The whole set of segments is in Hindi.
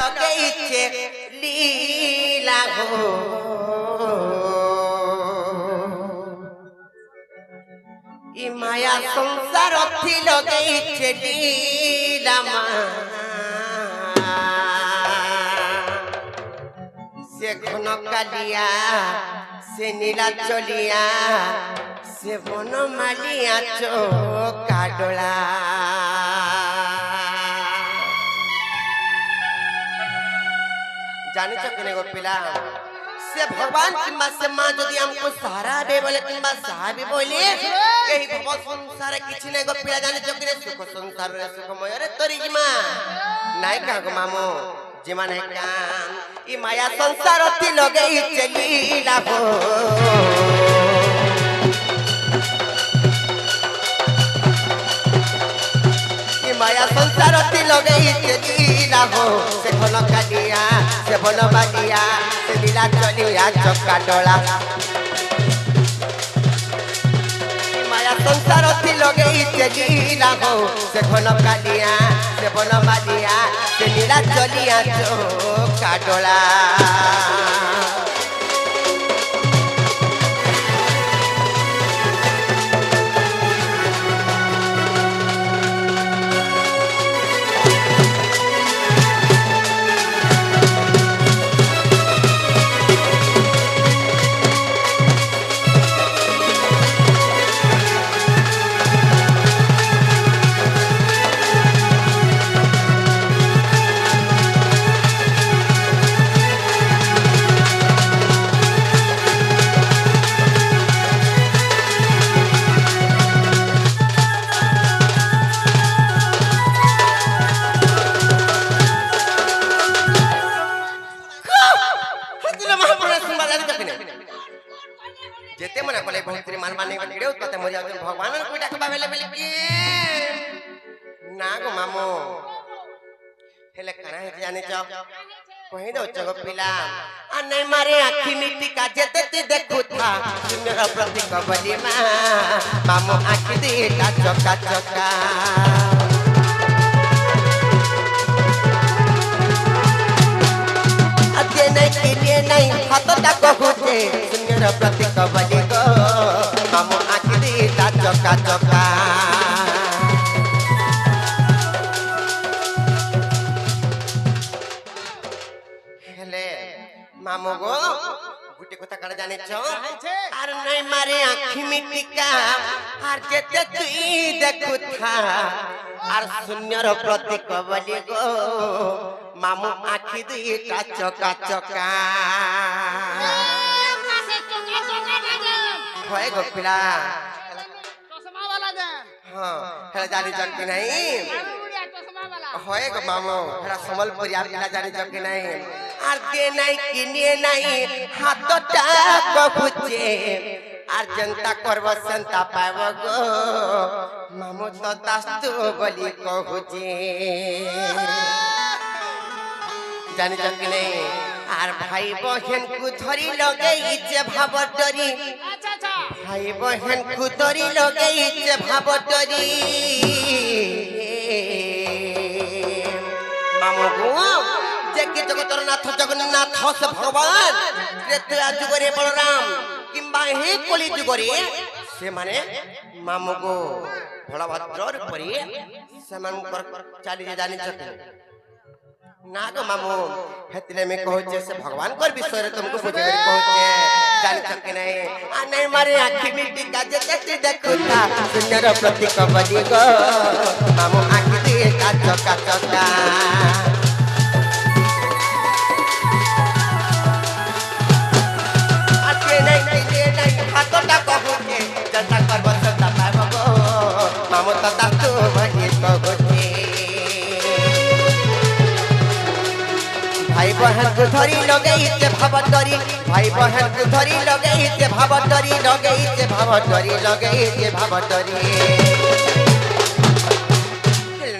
लगेइछे लीला हो इ माया संसार थी लगेइछे लीला मा से घन कालिया से नीला चलिया से बन मालिया चोकाडोला जाने चकने गो पिला से भगवान किंबा से मां जदी हमको सहारा दे बोले किंबा साहबी बोले यही भव संसार किछि नै गो पिला जाने चकने सुख संसार रे सुखमय रे तोरी मां नाय का गो मामो जे माने काम ई माया संसार ती लगेई चली लाभो ई माया संसार ती लगेई चली लाभो से घन कालिया से बन बालिया से लीला चलिया चक्का डोला ई माया संसार ती लगेई चली लाभो से घन कालिया से बन बालिया से लीला चलिया चक्का डोला जेते मने कोले बहुत मान माने गिड़े उत्पत्ति मरि जाउ भगवान को डाक बाबेले बेले के ना गो मामो हेले कना हे जाने छ कहि दो चगो पिला आ नै मारे आखी मिट्टी का जेते ती देखु था सुंदर प्रति कबली मामो आखी देता चका चका अते नहीं हाथ तक होते सुंदर प्रति कबली गो मामो आखी देता चका चका हेले मामो गो गुटे कथा काढ जाने छ आर नहीं मारे आखी मिट्टी का आर जेते तुई देखु था आर सुंदर प्रति कबली गो मामू आखी देता चका चका होए गो पिला चश्मा वाला देन हां हेला जानी जन के नहीं चश्मा वाला होए गो मामू हेला समलपुरी आ पिला जानी जन के नहीं आर के नहीं किने नहीं हाथटा कहुचे आर जनता करब संता पाव गो मामू तो तास्तु बोली कहुचे जानी जक नहीं आर भाई बहन को धरी लगेई जे भावटरी अच्छा अच्छा भाई बहन को धरी लगेई जे भावटरी मामू गो जे कि जगतर नाथ जगन्नाथ से भगवान त्रेता जुगरे बलराम किंबा हे कली जुगरे से माने मामू गो भोला भद्र परी समान कर चाली जानी जक ना गो मामू हेतले में कहचे से भगवान कर विषय रे तुमको पूछे कर कहचे जान सके नहीं आ नहीं मारे आंखी मिट्टी का जते देखुता सुंदर प्रति कबली गो मामू आंखी देता चका चका आके नहीं हाथटा कहूके जनता कर बसता पाबो गो मामू तो तातु भई कहूके भाई बहन को धरी लगेई ते भावटरी भाई बहन को धरी लगेई ते भावटरी लगेई ते भावटरी लगेई ते भावटरी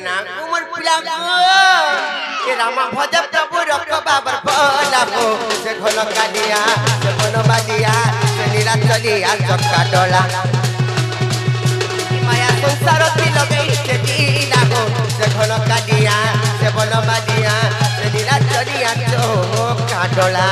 ना कुमार पिला के रामा भज प्रभु रख बाबर भलाको से घन कालिया से बन बालिया से नीला चलिया चक्का डोला माया संसार ती लगेई ते दी लागो से घन कालिया से बन बालिया से नीला डोला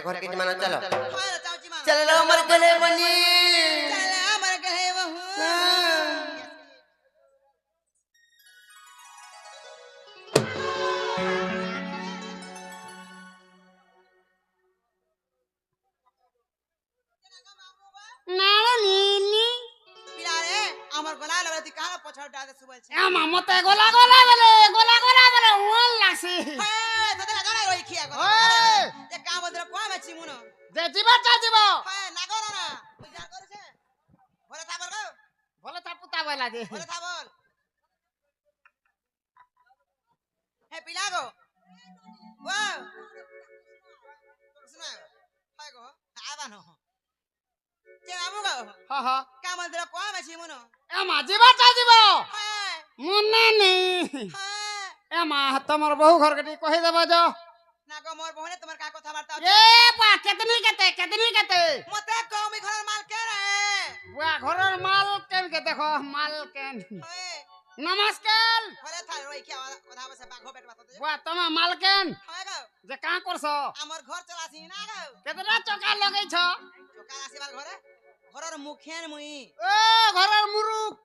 घर के जमाना चलो चलो मर गले बनी तमर बहु घर के कहि देबो जो ना को मोर बहने तमर का कथा वार्ता ए बा केतनी केते मते कौमी घर माल के रे बुआ घरर माल केन के देखो माल केन नमस्कार भले था रोई के ओधा बसे बाघो बेट बात बुआ तमा माल केन हाय गो जे का करछो हमर घर चलासी ना गो केतना चका लगै छ चका आसी बाल घरे घरर मुखियान मुई ओ घरर मुरुक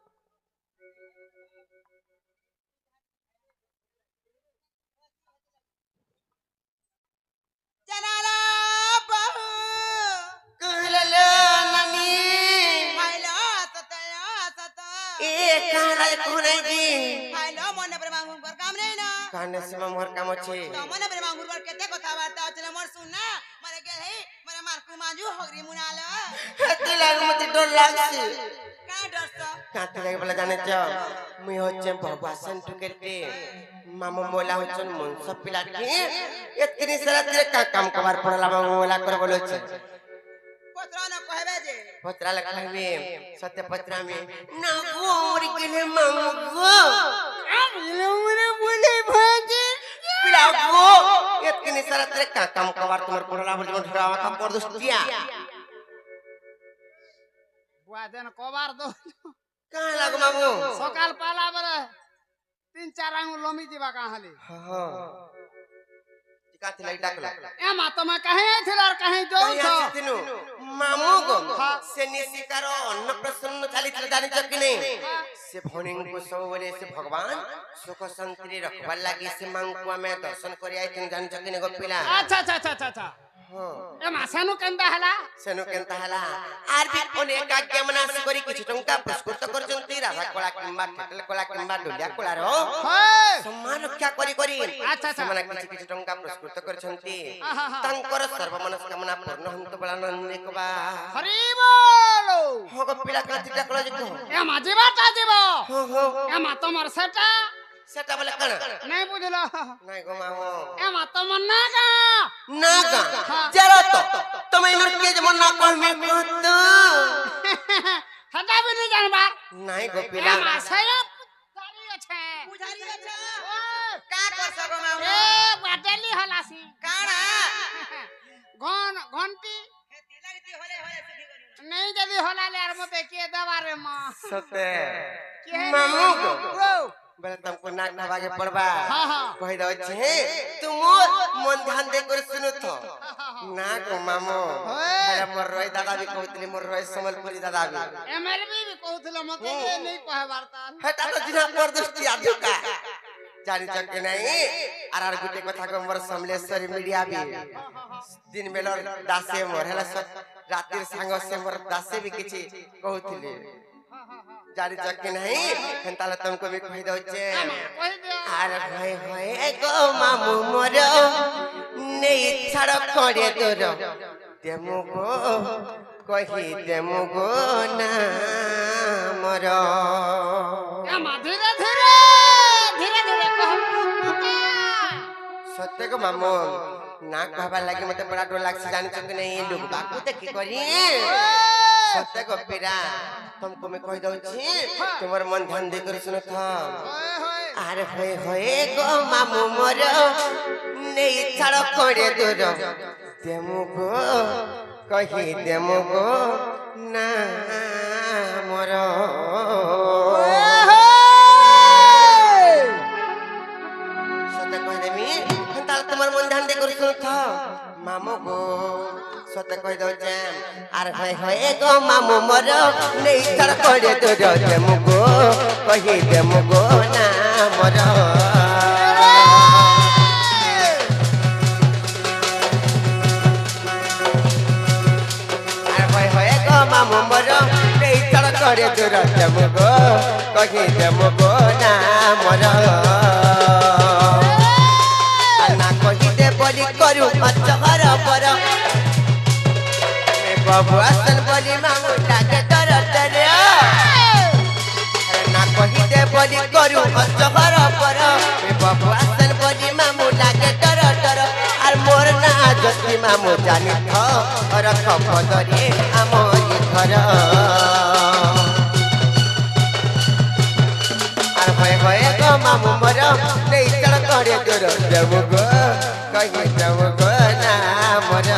चनाला बहु कहले नानी हाइलो सत ए कहला कोने जी हाइलो मने पर मांगू कर काम नहीं ना काने से मोर काम अछि तो मने पर मांगू पर केते कथा वार्ता चले मोर सुन ना मने के हे मने मारकू माजू होगरी मुनालो हते लाग मते डर लागसी का डरस काते लाग बोला जाने छ मुई होचे बाबा सेंटू केते मामा मोला होचन मनसा पिलाटी एतनी सारा तेरे का काम कबार पड़ला मोला कर बोलो छ पत्रा न कहबे जे पत्रा लग कहबे सत्य पत्रा में ना गोर गेले मामू गो आबिले मने बोले भाजे पिला गो एतनी सारा तेरे का काम कबार तुम्हार पड़ला बोल ढरावा का कर दोस्तिया बुआ देन कबार दो का लाग मामू सकाल पाला बरे 3-4 आंगु लमी दिबा का हले हां काते लाग डाकला ए मा तमा कहे थिल और कहे जो छ तिनु मामू गो से निशिकारो अन्न प्रसन्न चालित जानि छ कि नहीं से भनिंग को सब बोले से भगवान सुख शांति रखवा लागि से मांगकुआ में दर्शन करि आइ तिन जानि छ कि नहीं गो पिला अच्छा ए मा सानु केंदा हला सेनु केंता हला आर भी अनेक आज्ञा मनासी करी किछ टंका पुरस्कृत करजंती राधा कोला किंबा ठेटल कोला किंबा डोलिया कोला रो सम्मान रक्षा करी अच्छा सम्मान किछ टंका पुरस्कृत करजंती तंकर सर्व मनस्कामना पूर्ण हंत बला नंदिकबा हरि बोलो हो गो पिला काति टाकलो जे ए मा जीवाटा जीव हो ए मा तमर सेटा सेटा बोले कण नहीं बुझलो नहीं गो मामो ए मा तमर नागा चलो तो तुम इमर के जमन ना कह में कहत हटा भी नहीं जानबा नहीं गो पिला ए मा सयो पुजारी अछि पुजारी अच्छा का कर सको मामू ए बाटेली हलासी काना घंटी हे तिलागती होले सीधी करी नहीं जदी होला ले आर मते के दबारे मा सते के मामू गो ओ बोले तुमको नाक नवा के पड़बा हां कह दो छे तुम मन ध्यान दे कर सुनो तो ना गो मामू अरे मोर रोय दादा भी कहतली मोर रोय समलपुरी दादा भी एमएलबी भी कहथलो मते नहीं कहे वार्ता हटा तो जिना कर दस्ती आजुका जानी चके नहीं आर गुटे कथा को मोर समलेश्वरी मीडिया भी दिन बेल दासे मोर हला रातिर सांग से मोर दासे भी किछि कहउथिले जानी चके नहीं हंताला तुमको भी कहि दउ छे आर भाई होए गो मामू मोर नै छाड़ करे तोर देमु गो कहि देमु गो ना मोर धीरे धीरे धीरे धीरे सत्य को मामू ना कहबा लागे मते बड़ा डर लागछ जानि छ कि नहीं लोग बाकू ते की करी सत्य को पीरा तुमको मैं कहि दउ छी तुम्हार मन ध्यान दे कर सुनो था अरे होए होए गो मामू मोर नै छाड़ करे दूर देमु गो कहि देमु गो ना मोर सत्य कहि देमी ताल तुम्हार मन ध्यान दे कर सुनो था मामू गो सत्य कहि दउ जे अरे होए होए गो मामू मोर नै छाड़ करे दूर देमु गो कहि देमु गो ना मोर मामू मोर नै छाड़ करे दूर देमु गो कहि देमु गो ना मोर ना कहि दे बोली करू अचहर पर मैं बाबू आसन बोली मामू लागे डर डर ना कहि दे बोली करू अचहर पर मैं बाबू आसन बोली मामू लागे डर डर आर मोर ना जति मामू जानि थ रख पदरे आमरी घर आर भय भय गो मामू मोर नै छाड़ करे दूर देमु गो कहि देमु गो ना मोर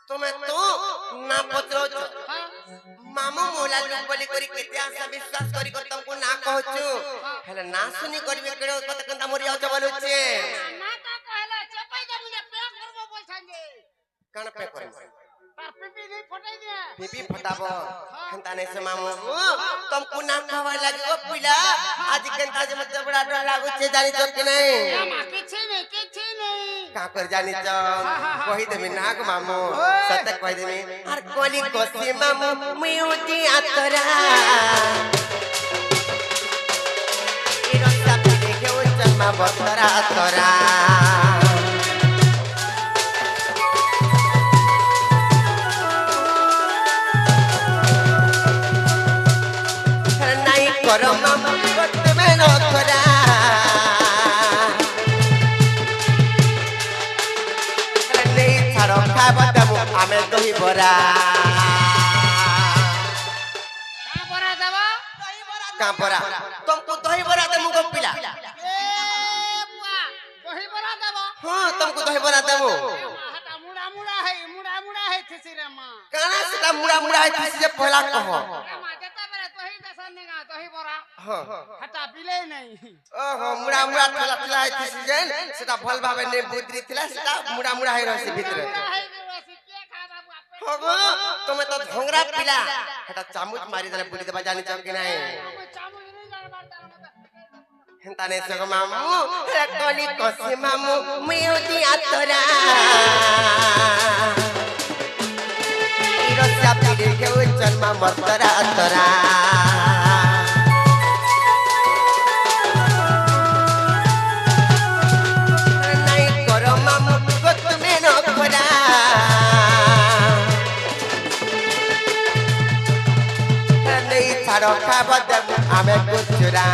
तुम्हें तो ना पत्रो मामू मोला लोग बोली करी केते आशा विश्वास करी को तुमको ना कहछु हेले ना सुनी करबे केड़ो कत कंदा मरि जाउ बोलु छे ना का कहला चपाई दे मुझे पे करबो बोल छांगे कण पे करे तार पीपी नहीं फटाई दे पीपी फटाबो खंता नहीं से मामू तुमको ना कहवा लागे ओ पिला आज कंता जे मत बड़ा डर लागु छे जानी तो कि नहीं मां किछ नहीं का कर जानी छ कहि देबे ना को मामू सत्य कहि देबे आर कोली कोसी मामू मुउटी आतरा इरो सब देखे ओ जन्मा बतरा तरा नहीं करो मामू कत में न करा आमे दही बरा का बरा तुमको दही बरा दे मुगो पिला ए बुआ दही बरा देबो हां तुमको दही बरा देबो हटा मुड़ा है थिसी रे मां काना से मुड़ा है थिसी से पहला कहो मां जता बरा दही दसन नेगा दही बरा हां हटा पिले नहीं ओहो मुड़ा थला है थिसी जेन सेटा भल भाबे ने बुद्री थिला सेटा मुड़ा है रहसी भीतर होगो तुम्हें तो झोंगरा पिला हटा चामुच मारी देले बुली देबा जानी छ कि नहीं हेंता ने सगो मामू रे कोली कोसी मामू मिउटी आतरा इरो सब देखे ओ जन्मा मतरा तरा नहीं करो ଛାଡ଼ ଖାଇବ ଦେବୁ ଆମେ ଗୁଜୁରା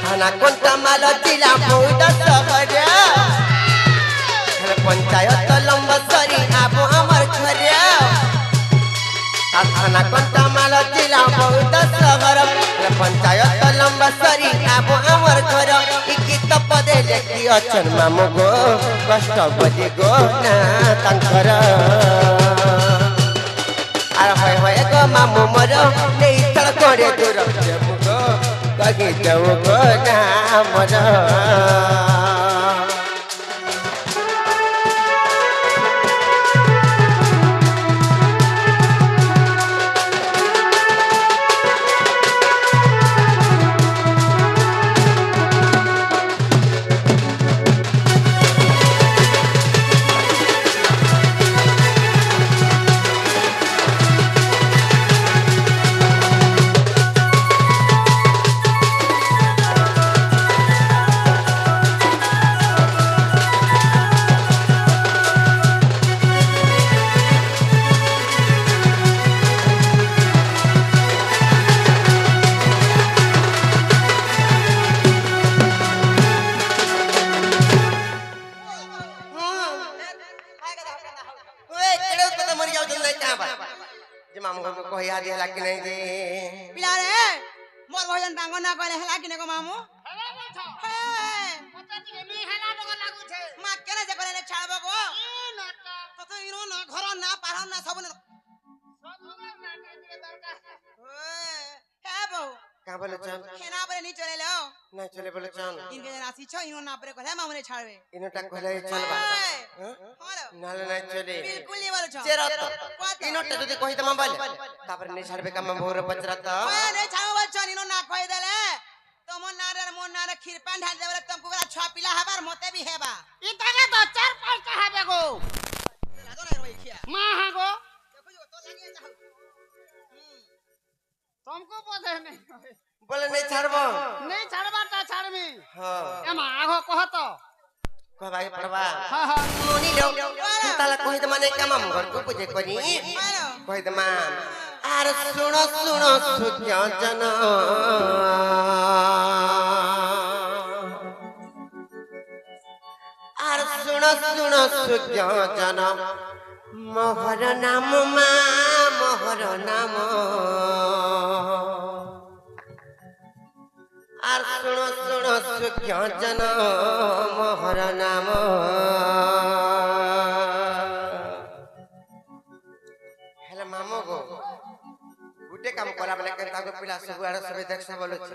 ଥାନା କଣ୍ଟାମାଲ ଜିଲ୍ଲା ବୌଦ୍ଧ ସହର ପଞ୍ଚାୟତ ଲମ୍ବ ସରି ଆବ ଆମର ଘର ଥାନା କଣ୍ଟାମାଲ ଜିଲ୍ଲା ବୌଦ୍ଧ ସହର ପଞ୍ଚାୟତ ଲମ୍ବ ସରି ଆବ ଆମର ଘର ଇ ଗୀତ ପଦେ ଲେଖି ଅଛନ୍ ମାମୁ ଗୋ କଷ୍ଟ ବୋଲି ଗୋ ନା ତାଙ୍କର আর হয় হয় গো মামু মর নেই তড় করে দূর দেবু গো কহি দেবু গো না মর मोर भजन तांगो ना कहले हला किने को मामू হেলা বলছ हे মতে টিকে নি হেলা ডগ লাগুছে मा केने जे कहले छाड़बो को ই নাটা तो इनो ना घर ना पार ना सब ना সবুরের নাটা টিকে দরকার हे बहु का बोले चल हेना परे नी चले लो ना चले बोले चल इनके जना सीछो इनो ना परे कहले मामू ने छाड़बे इनोटा कहले चल बा हालो नाले ना चले बिल्कुल नहीं बोलो छो चेरा इनोटा जदी कहि त मोबाइल तापर ने छाड़बे का मोर पचरत ओए ने छाड़ो बोल छो इनो ना कहि देले तुम नारे मोर नारे खीर पान ढाल देबे तुमको बड़ा छुआ पिला हबार मते भी हेबा ই তাকে তো চার পাঁচটা হবে গো लादो ना रोई खिया মা হ্যাঁ গো देखो जो तो लगी चाहो तुमको पता नहीं बोले नहीं छाड़बो नहीं छाड़बाटा छाड़मी हां এমা আগো কহ তো को भाई पड़वा হ্যাঁ হ্যাঁ मोनी लो ताला कहि त माने कामम घर को पूजे करी हेलो कहि त मान आर सुनो सुनो सुख्य जन आर सुनो सुनो सुख्य जन मोहर नाम मा मोहर नाम आर सुनो सुनो सुख्य जन मोहर नाम हेले मामो गो गुटे काम करा बले केता को पिला सब आड़ सब देख सब बोलो छ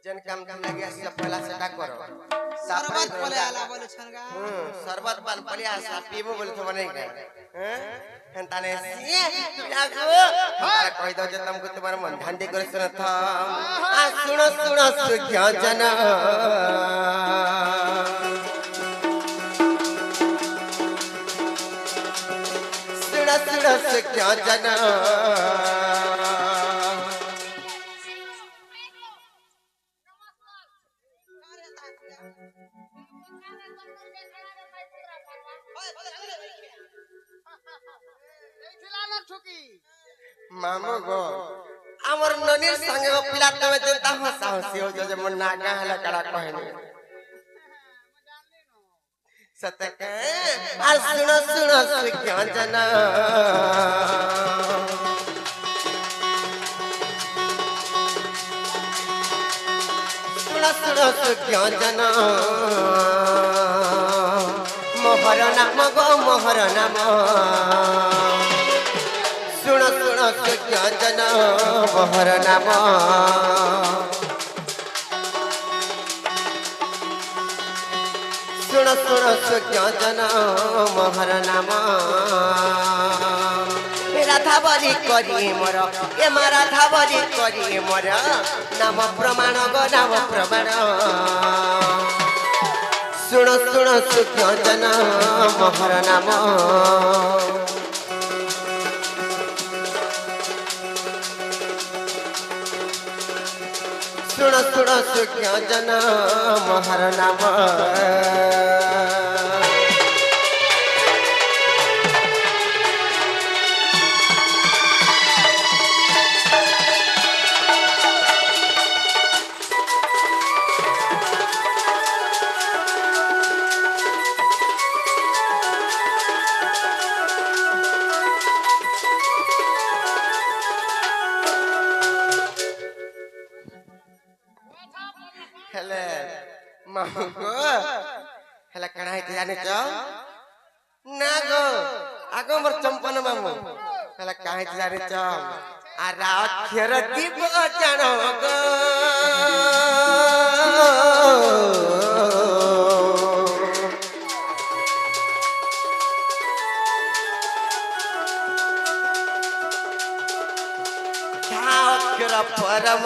जन काम काम लगे सब पहला सेटा करो सरबत बोले आला बोलो छनगा शरबत पान पलिया सा पीबो बोले तो बने के हैं हंता ने पिला को तारा कहि दो जे तुमको तुम्हारा मन ध्यान दे करे सुन था आ सुनो सुनो सुख्य जन सुनो सुनो सुख्य जन मामो गो हमर ननीर संगे गो पिला तमे जनता हंसा हंसी हो जे मन नागा हला कड़ा कहनी सत्य के आ सुनो सुनो सुख्य जन सुनो सुनो सुख्य जन मोहर नाम गो मोहर नाम सुनो सुनो सुख्य जन मोहर नाम सुनो सुनो सुख्य जन मोहर नाम राधा बलि करी मोर ए मा राधा बलि करी मोर नाम प्रमाण गो नाम प्रमाण सुनो सुनो सुख्य जन मोहर नाम सुनो सुनो सुख्य जन मोहर नाम ମାମୁଁ ହେଲା କାଣା ହେଇଛି ଜାଣିଛ ନା ଗୋ ଆଗ ମୋର ଚମ୍ପନ ମାମୁଁ ହେଲା କାଣା ହେଇଛି ଜାଣିଛ ଆର ଅକ୍ଷର ଯିବ ଜାଣ ଗୋ ଅକ୍ଷର ପରମ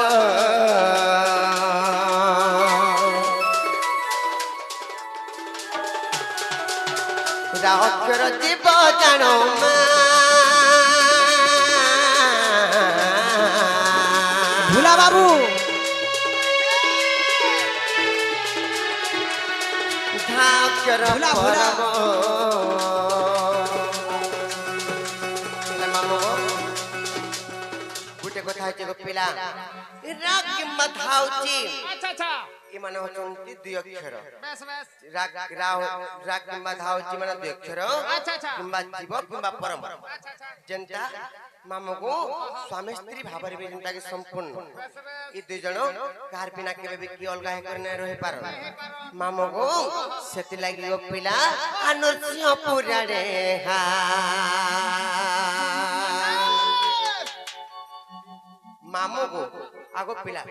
ଅକ୍ଷର ଯିବ ଜାଣ ভুলা বাবু অক্ষর ভোলা, ভোলা। মামু ଗୋଟେ କଥା ହଉଛି ଗୋ ପିଲା ରାଗ କିମ୍ବା ଧାଉଛି আচ্ছা আচ্ছা ଏମାନେ ହଉଛନ୍ତି ଦୁଇ ଅକ୍ଷର বেশ বেশ ରାଗ କିମ୍ବା ଧାଉଛି ମାନେ ଦୁଇ ଅକ୍ଷର আচ্ছা আচ্ছা କିମ୍ବା ଜୀବ କିମ୍ବା ପରମ আচ্ছা আচ্ছা ଯେନ୍ତା ମାମୁକୁ ସ୍ୱାମୀ ସ୍ତ୍ରୀ ଭାବରେ ବି ଯେନ୍ତା କି ସମ୍ପୂର୍ଣ୍ଣ বেশ বেশ ଏ ଦୁଇ ଜଣ କାହାର ବିନା କେବେ ବି କି ଅଲଗା ହେଇକରି ନାଇଁ ରହିପାର ମାମୁକୁ ସେଥିଲାଗି ଗୋ ପିଲା ନୃସିଂହ ପୁରାଣେ ମାମୁକୁ ଆଗ ପିଲା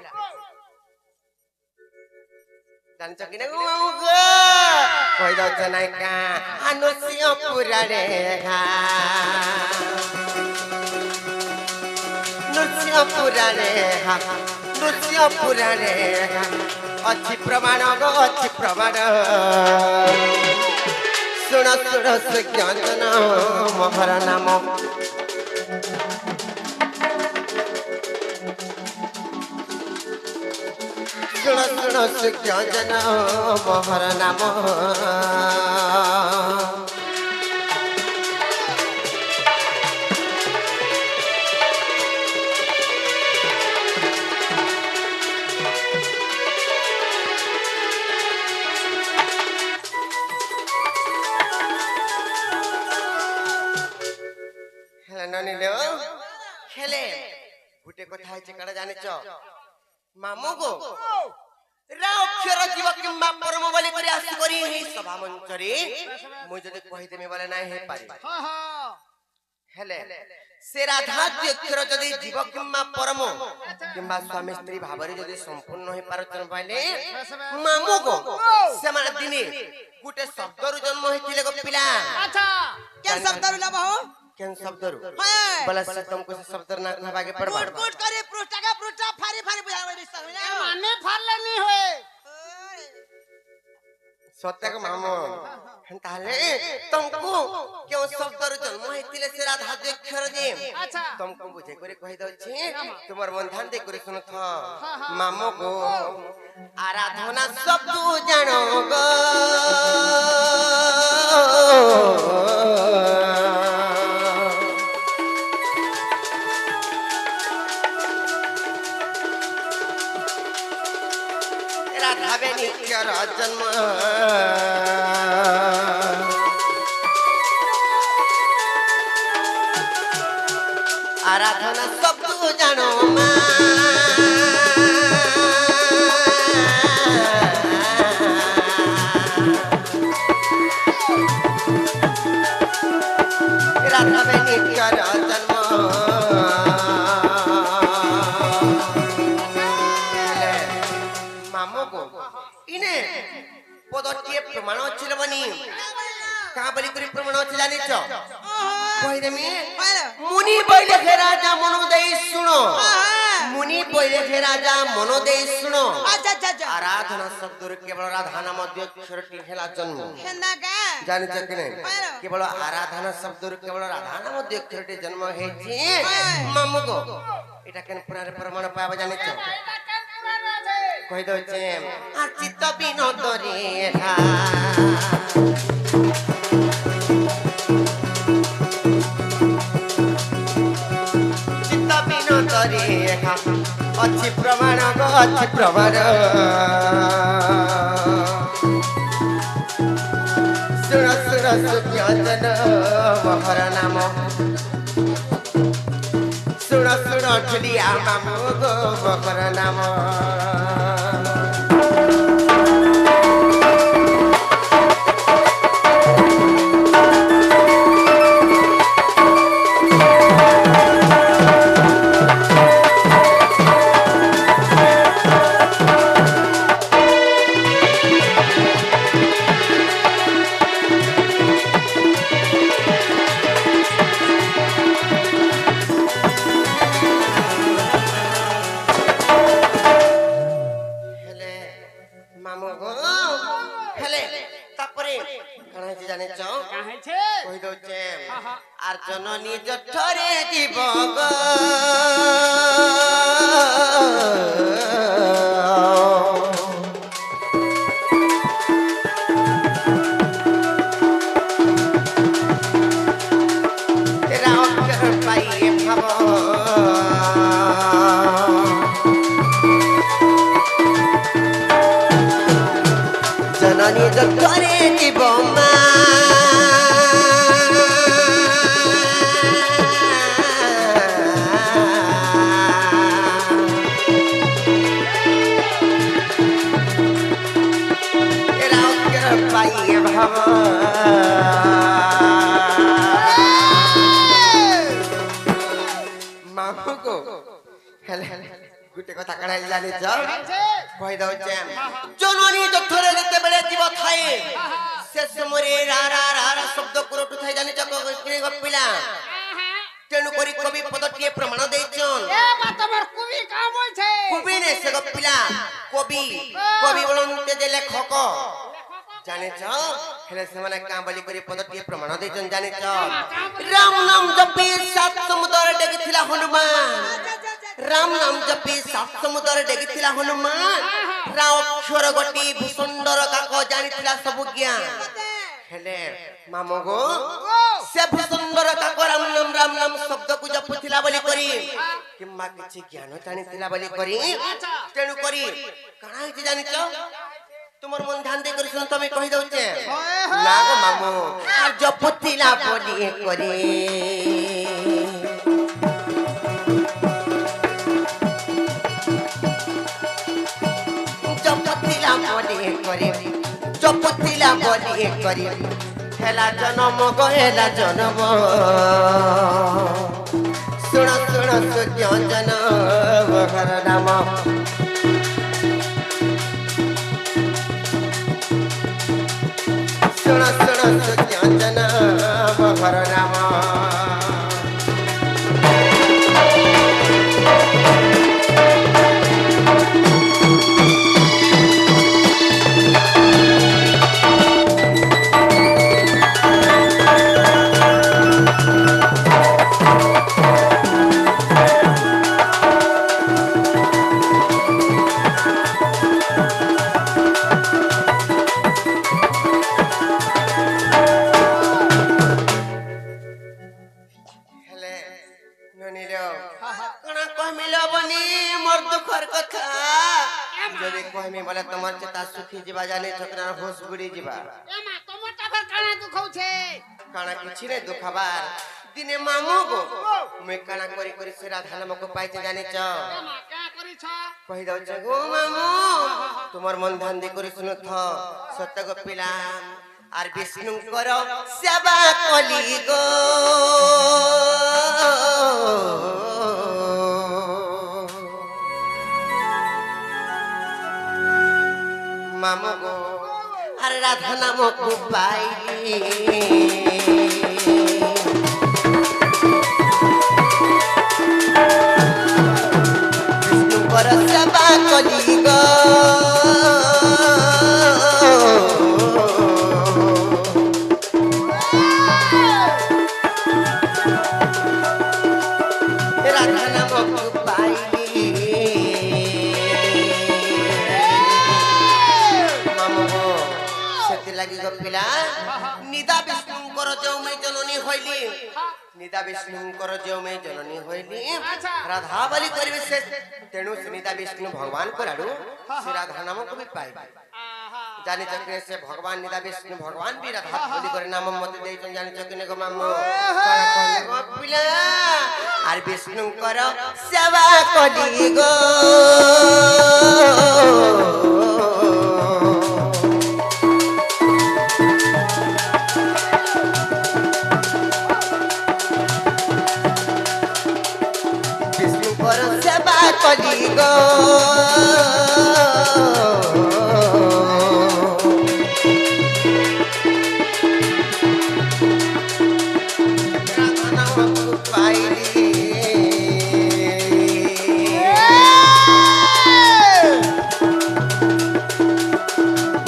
ଜାଣିଛ କି ନା ମାମୁକୁ କହିଦଉଛ ନାଇଁ କା ନୃସିଂହ ପୁରାଣେ ନୃସିଂହ ପୁରାଣେ ଅଛି ପ୍ରମାଣ ଗୋ ଅଛି ପ୍ରମାଣ ଶୁଣ ଶୁଣ ସୁଜ୍ଞାନ ମୋହର ନାମ ଶୁଣ ଶୁଣ ସୁଜ୍ଞାନ ମୋହର ନାମ ହେଲେ ଗୋଟେ କଥା ହେଇଛି କାଣା ଜାଣିଛ ମାମୁକୁ ଅକ୍ଷର ଯିବ କିମ୍ବା ପରମ ବୋଲି କରି ଆସି କରି ଏହି ସଭା ମଞ୍ଚରେ ମୁଁ ଯଦି କହିଦେମି ବୋଲେ ନାଇଁ ହେଇପାରେ হ্যাঁ হ্যাঁ ହେଲେ ସେ ରାଧା ଅକ୍ଷର ଯଦି ଯିବ କିମ୍ବା ପରମ କିମ୍ବା ସ୍ୱାମୀ ସ୍ତ୍ରୀ ଭାବରେ ଯଦି ସମ୍ପୂର୍ଣ୍ଣ ହେଇପାରୁଛନ୍ତି ବୋଇଲେ ମାମୁକୁ ସେମାନେ ଦିନେ ଗୋଟେ ଶବ୍ଦରୁ ଜନ୍ମ ହେଇଥିଲେ ଗୋ ପିଲା আচ্ছা क्या शब्द रुला बहु କେନ୍ ଶବ୍ଦରୁ हाय ବୋଲେ ସେ ତମକୁ ସେ ଶବ୍ଦର ନା କହିବାକେ ପଡବା कुट कुट करे पृष्ठा का पृष्ठा फारी फारी बुझावे दिस মানে ফারলে নি হয়ে ସତ୍ୟକ ମାମୁଁ ତାହେଲେ ତମକୁ କେଉଁ ଶବ୍ଦରୁ ଜନ୍ମ ହେଇଥିଲେ ସେ ରାଧା ଅକ୍ଷର ଯେ আচ্ছা ତମକୁ ବୁଝେଇ କରି କହିଦଉଛି ତୁମର ବନ୍ଧାନ ଦେଇ କରି ଶୁଣୁଥ ମାମୁକୁ ଆରାଧନା ଶବ୍ଦ ଜାଣ ଗୋ রাধা বেনিকের জন্ম আরাধনা শব্দ জানো মা রাধা বেনিকের জন্ম মামুকো ইনে পদটিয়ে প্রমাণ ছিল বনি কা বলি করে প্রমাণ আছে জানিছ কইদেমি মুনি বইলে হে রাজা মন দেই শুনো মুনি বইলে হে রাজা মন দেই শুনো अच्छा अच्छा अच्छा আরাধনা শব্দর কেবল রাধা নাম অক্ষরটি হেলা জন্ম हेंदा का জানিছ কি নাই কেবল আরাধনা শব্দর কেবল রাধা নাম অক্ষরটি জন্ম হয়েছে মামুকো এটা কেন পুরারে প্রমাণ পাবা জানিছ কই দউছে চিত্ত বিনোদ রে চিত্ত বিনোদ রে ଅଛି ପ୍ରମାଣ ଗୋ ଅଛି ପ୍ରମାଣ ଶୁଣ ଶୁଣ ସୁଜ୍ଞାନ ମୋହର ନାମ ଶୁଣ ଶୁଣ ଠୁଲିଆ ମାମୁ ଗୋ ମୋହର ନାମ কাহেছে কই দউছে আহা। আর জননী জঠরে জীব গো তেরা অক্ষর পাইয়ে ভাব জননী জঠরে জীব মা পাইয়ে ভাব মামু গো হেলে গুটে কথা কাড়াই জানিছ কই দউছে জননী জঠরে যেতে বেলে জীব থাই সে সমরে রা রা রা রা শব্দ কুরটু থাই জানিছ কি গপিলা তেণু করি কবি পদটিয়ে প্রমাণ দেইছন এ বা তোমার কুবি কাম হইছে কবি নে সে গপিলা কবি কবি বলন্তে যে লেখক জানিছ হেলে সেমানে কাম বলি করি পদটিয়ে প্রমাণ দেইছন জানিছ রাম নাম জপি সাত সমুদ্র ডেগিছিলা হনুমান রাম নাম জপি সাত সমুদ্র ডেগিছিলা হনুমান রাম অক্ষর গটি ভূষণ্ডর কাক জানিছিলা সবু জ্ঞান হেলে মামু গো সে ভূষণ্ডর কাক রাম নাম শব্দ কু জপুছিলা বলি করি কিম্বা কিছু জ্ঞান জানিছিলা বলি করি তেণু করি কাଣା হইছে জানিছ তোমার মন ধ্যান দিয়ে করিস তুমি কই দউছে না গো মামু আর জপতিলা বলি করি জপতিলা বলি করি জপতিলা বলি করি হেলা জনম গো হেলা জনম শুণ শুণ সূর্য জন ঘর নাম শুণ শুণ সূর্য জন ঘর নাম যদি কইমি বলে তোমার চেতা সুখী ଯିବା জানি ছোকরা হোস বুড়ি ଯିବା এ মা তোমারটা ফের কানা দুঃখ হচ্ছে কানা কিছু রে দুখাবার দিনে মামু গো মুই কানা করি করি সেরা ধানমকো পাইতে জানিছ এ মা কা করিছ কই দউছ গো মামু তোমার মন ধ্যান দি করি শুনো থ সত্য গো পিলাম আর বিষ্ণু কর সেবা কলি গো মামু গো আর রাধা নামক পাইলি বিষ্ণু কর সেবা কলি গো রাধা নামক পাইলি লাগি গো পিলা নিদা বিষ্ণুঙ্কর জৌমে জননী হইলি নিদা বিষ্ণুঙ্কর জৌমে জননী হইলি রাধা বলি করিবে সে তেণু সে নিদা বিষ্ণু ভগবান করাড়ু সে রাধা নামক বি পাইবে জানি চক্রে সে ভগবান নিদা বিষ্ণু ভগবান বি রাধা বলি করে নাম মতে দেইছন জানি চক্রে গো মামু গো পিলা আর বিষ্ণুঙ্কর সেবা করি গো কলি গো পাইলি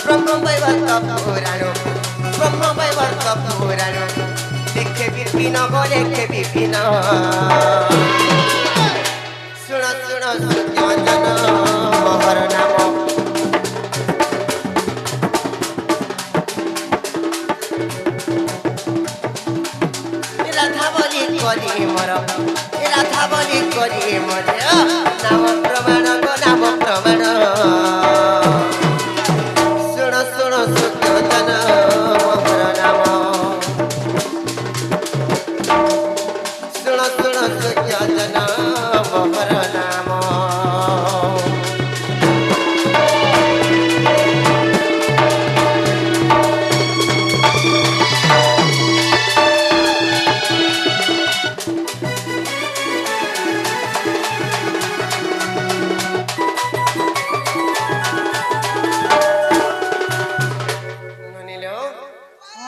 ব্রহ্ম বৈবর্ত পুরাণ ব্রহ্ম বৈবর্ত পুরাণ লেখে বিপিন গো লেখে বিপিন শুণ শুণ সূর্যজন মোহর নাম রাধা বলি করি মোর রাধা বলি করি মোর নাম প্রমাণ গো নাম প্রমাণ শুণ শুণ সূর্যজন মোহর নাম শুণ শুণ সূর্যজন মোহর নাম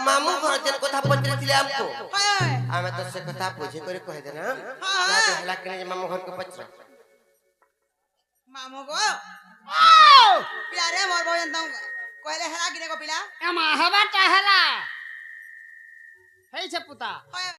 মামু ঘরের কথা পচারিছিলে আমকো হয় আমি তো সে কথা বুঝি করে কই দেনা হ্যাঁ। হেলা কেনে যে মামু ঘরকে পচরা মামু গো পিলা রে মোর বউ এন্তম কইলে হেলা কিনে গো পিলা এমা হেবাটা হেলা হেইছে পুতা হয়